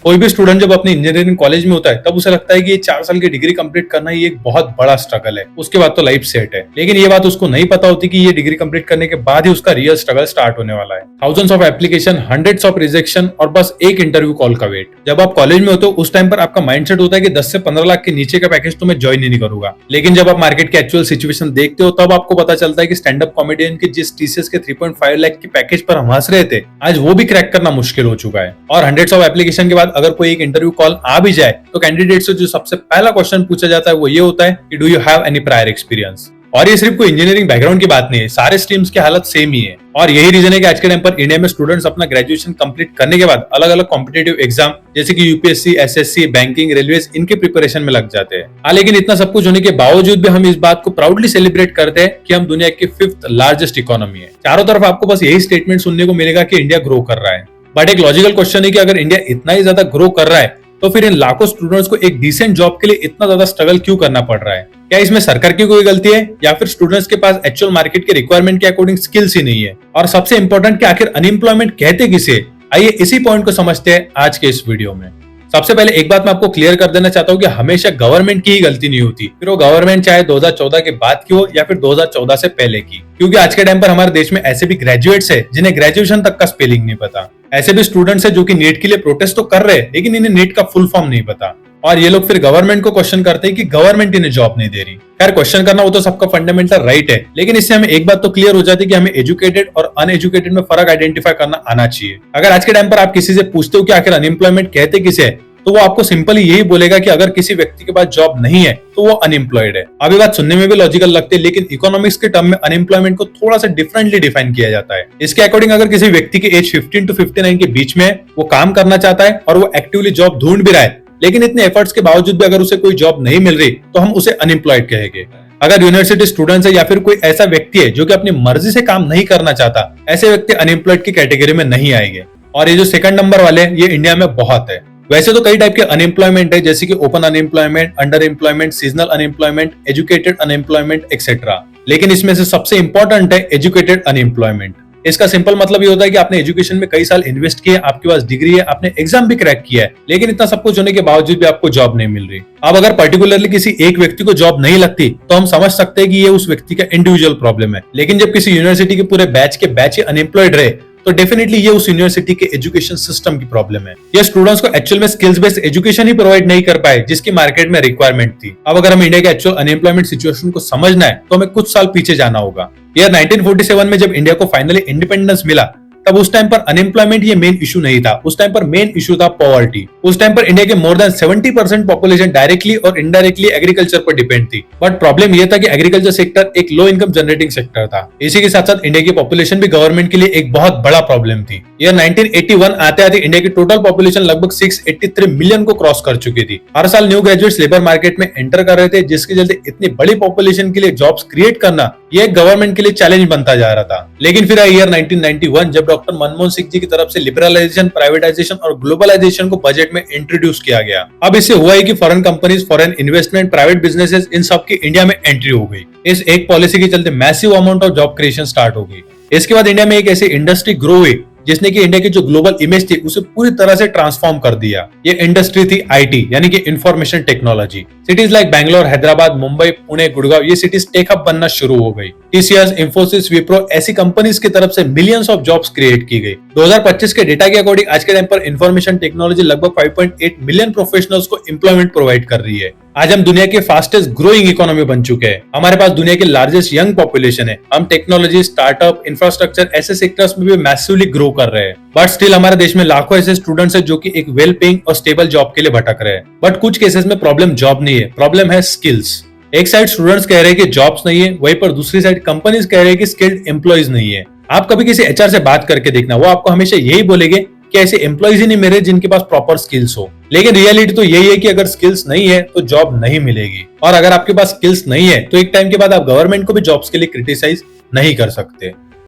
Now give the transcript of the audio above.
कोई भी स्टूडेंट जब अपने इंजीनियरिंग कॉलेज में होता है तब उसे लगता है कि ये 4 साल की डिग्री कंप्लीट करना ही एक बहुत बड़ा स्ट्रगल है, उसके बाद तो लाइफ सेट है। लेकिन ये बात उसको नहीं पता होती कि ये डिग्री कंप्लीट करने के बाद ही उसका रियल स्ट्रगल स्टार्ट होने वाला है। Thousands of application, hundreds of rejection और बस एक इंटरव्यू कॉल का वेट। जब आप कॉलेज में होते हो उस टाइम पर आपका माइंडसेट होता है कि 10 से 15 लाख के नीचे का पैकेज तो मैं ज्वाइन ही नहीं करूंगा। लेकिन जब आप मार्केट के एक्चुअल सिचुएशन देखते हो तब आपको पता चलता है कि स्टैंड अप कॉमेडियन के जिस टीसीएस के 3.5 लाख के पैकेज पर हम हंस रहे थे, आज वो भी क्रैक करना मुश्किल हो चुका है। और हंड्रेड्स ऑफ एप्लीकेशन के बाद अगर कोई एक इंटरव्यू कॉल आ भी जाए तो कैंडिडेट से जो सबसे पहला क्वेश्चन पूछा जाता है वो ये होता है कि do you have any prior experience. और ये सिर्फ कोई इंजीनियरिंग बैकग्राउंड की बात नहीं है, सारे स्ट्रीम्स की हालत सेम ही है। और यही रीजन है कि आज के टाइम पर इंडिया में स्टूडेंट्स अपना ग्रेजुएशन कंप्लीट करने के बाद अलग अलग कॉम्पिटेटिव एग्जाम जैसे कि यूपीएससी, एसएससी, बैंकिंग, रेलवेज, इनके प्रिपरेशन में लग जाते हैं। हाँ, लेकिन इतना सब कुछ होने के बावजूद भी हम इस बात को प्राउडली सेलिब्रेट करते हैं कि हम दुनिया की 5th लार्जेस्ट इकोनॉमी है। चारों तरफ आपको बस यही स्टेटमेंट सुनने को मिलेगा कि इंडिया ग्रो कर रहा है। बट एक लॉजिकल क्वेश्चन है कि अगर इंडिया इतना ही ज्यादा ग्रो कर रहा है तो फिर इन लाखों स्टूडेंट्स को एक डिसेंट जॉब के लिए इतना ज्यादा स्ट्रगल क्यों करना पड़ रहा है? क्या इसमें सरकार की कोई गलती है या फिर स्टूडेंट्स के पास एक्चुअल मार्केट के रिक्वायरमेंट के अकॉर्डिंग स्किल्स ही नहीं है? और सबसे इंपॉर्टेंट कि आखिर अनएम्प्लॉयमेंट कहते किसे? आइए इसी पॉइंट को समझते हैं आज के इस वीडियो में। सबसे पहले एक बात मैं आपको क्लियर कर देना चाहता हूँ कि हमेशा गवर्नमेंट की ही गलती नहीं होती, फिर वो गवर्नमेंट चाहे 2014 के बाद की हो या फिर 2014 से पहले की। क्योंकि आज के टाइम पर हमारे देश में ऐसे भी ग्रेजुएट्स है जिन्हें ग्रेजुएशन तक का स्पेलिंग नहीं पता। ऐसे भी स्टूडेंट्स है जो कि नीट के लिए प्रोटेस्ट तो कर रहे हैं लेकिन इन्हें नीट का फुल फॉर्म नहीं पता। और ये लोग फिर गवर्नमेंट को क्वेश्चन करते हैं कि गवर्नमेंट इन्हें जॉब नहीं दे रही। खैर, क्वेश्चन करना वो तो सबका फंडामेंटल राइट है, लेकिन इससे हमें एक बात तो क्लियर हो जाती है कि हमें एजुकेटेड और अनएजुकेटेड में फर्क आइडेंटिफाई करना आना चाहिए। अगर आज के टाइम पर आप किसी से पूछते हो कि आखिर अनएम्प्लॉयमेंट कहते किसे है, तो वो आपको सिंपली यही बोलेगा कि अगर किसी व्यक्ति के पास जॉब नहीं है तो वो अनएम्प्लॉयड है। अब ये बात सुनने में भी लॉजिकल लगती है, लेकिन इकोनॉमिक्स के टर्म में अनएम्प्लॉयमेंट को थोड़ा सा डिफरेंटली डिफाइन किया जाता है। इसके अकॉर्डिंग अगर किसी व्यक्ति के एज 15 to 59 के बीच में वो काम करना चाहता है और वो एक्टिवली जॉब ढूंढ भी रहा है, लेकिन इतने एफर्ट्स के बावजूद भी अगर उसे कोई जॉब नहीं मिल रही तो हम उसे अनएम्प्लॉयड कहेंगे। अगर यूनिवर्सिटी स्टूडेंट्स है या फिर कोई ऐसा व्यक्ति है जो कि अपनी मर्जी से काम नहीं करना चाहता, ऐसे व्यक्ति अनएम्प्लॉयड की कैटेगरी में नहीं आएंगे। और ये जो सेकंड नंबर वाले हैं ये इंडिया में बहुत है। वैसे तो कई टाइप के अनएम्प्लॉयमेंट है जैसे कि open unemployment, under employment, seasonal unemployment, educated unemployment etcetera. लेकिन इसमें से सबसे इंपॉर्टेंट है एजुकेटेड अनएम्प्लॉयमेंट। इसका सिंपल मतलब ये होता है कि आपने एजुकेशन में कई साल इन्वेस्ट किए, आपके पास डिग्री है, आपने एग्जाम भी क्रैक किया है, लेकिन इतना सब कुछ होने के बावजूद भी आपको जॉब नहीं मिल रही। अब अगर पर्टिकुलरली किसी एक व्यक्ति को जॉब नहीं लगती तो हम समझ सकते हैं कि ये उस व्यक्ति का इंडिविजुअल प्रॉब्लम है। लेकिन जब किसी यूनिवर्सिटी के पूरे बैच ही अनएम्प्लॉयड रहे तो डेफिनेटली ये उस यूनिवर्सिटी के एजुकेशन सिस्टम की प्रॉब्लम है। ये स्टूडेंट्स को एक्चुअल में स्किल्स बेस्ड एजुकेशन ही प्रोवाइड नहीं कर पाए जिसकी मार्केट में रिक्वायरमेंट थी। अब अगर हम इंडिया के एक्चुअल अनएम्प्लॉयमेंट सिचुएशन को समझना है तो हमें कुछ साल पीछे जाना होगा। ईयर 1947 में जब इंडिया को फाइनली इंडिपेंडेंस मिला तब उस टाइम पर अनएम्प्लॉयमेंट ये मेन इशू नहीं था, उस टाइम पर मेन इशू था पॉवर्टी। उस टाइम पर इंडिया के मोर देन 70% पॉपुलेशन डायरेक्टली और इनडायरेक्टली एग्रीकल्चर पर डिपेंड थी। बट प्रॉब्लम ये था कि एग्रीकल्चर सेक्टर एक लो इनकम जनरेटिंग सेक्टर था। इसी के साथ साथ इंडिया की पॉपुलेशन भी गवर्नमेंट के लिए एक बहुत बड़ा प्रॉब्लम थी। ईयर 1981 आते आते इंडिया की टोटल पॉपुलेशन लगभग 683 मिलियन को क्रॉस कर चुकी थी। हर साल न्यू ग्रेजुएट्स लेबर मार्केट में एंटर कर रहे थे, जिसके चलते इतनी बड़ी पॉपुलेशन के लिए जॉब्स क्रिएट करना ये गवर्नमेंट के लिए चैलेंज बनता जा रहा था। लेकिन फिर ईयर 1991 जब डॉक्टर मनमोहन सिंह जी की तरफ से लिबरलाइजेशन, प्राइवेटाइजेशन और ग्लोबलाइजेशन को बजट में इंट्रोड्यूस किया गया। अब इससे हुआ है कि foreign companies, foreign investment, private businesses, इन सब की इंडिया में एंट्री हो गई। इस एक पॉलिसी के चलते massive amount of job creation start हो गई। इसके बाद इंडिया में एक ऐसी इंडस्ट्री ग्रो हुई जिसने कि इंडिया की जो ग्लोबल इमेज थी उसे पूरी तरह से ट्रांसफॉर्म कर दिया। ये इंडस्ट्री थी आईटी यानी कि information technology. Cities like Bangalore, Hyderabad, Mumbai, Pune, Gurgaon ये सिटीज टेक हब बनना शुरू हो गई। टीसीएस, इंफोसिस, विप्रो ऐसी कंपनीज की तरफ से मिलियंस ऑफ जॉब्स क्रिएट की गई। 2025 के डेटा के अकॉर्डिंग आज के टाइम पर इंफॉर्मेशन टेक्नोलॉजी लगभग 5.8 मिलियन प्रोफेशनल्स को एम्प्लॉयमेंट प्रोवाइड कर रही है। आज हम दुनिया के फास्टेस्ट ग्रोइंग इकोनॉमी बन चुके हैं। हमारे पास दुनिया की लार्जेस्ट यंग पॉपुलेशन है। हम टेक्नोलॉजी, स्टार्टअप, इंफ्रास्ट्रक्चर ऐसे सेक्टर्स में भी मैसिवली ग्रो कर रहे हैं। बट स्टिल हमारे देश में लाखों ऐसे स्टूडेंट्स हैं जो कि एक वेल पेइंग और स्टेबल जॉब के लिए भटक रहे हैं। बट कुछ केसेस में प्रॉब्लम जॉब नहीं है, प्रॉब्लम है स्किल्स। एक साइड स्टूडेंट्स कह रहे हैं कि जॉब्स नहीं है, वहीं पर दूसरी साइड कंपनीज कह रहे हैं कि स्किल्ड एम्प्लॉयज नहीं है। आप कभी किसी एचआर से बात करके देखना, वो आपको हमेशा यही बोलेंगे कि ऐसे एम्प्लॉयज ही नहीं मिले जिनके पास प्रॉपर स्किल्स हो। लेकिन रियलिटी तो यही है कि अगर स्किल्स नहीं है तो जॉब नहीं मिलेगी, और अगर आपके पास स्किल्स नहीं है तो एक टाइम के बाद आप गवर्नमेंट को भी जॉब्स के लिए क्रिटिसाइज नहीं कर सकते।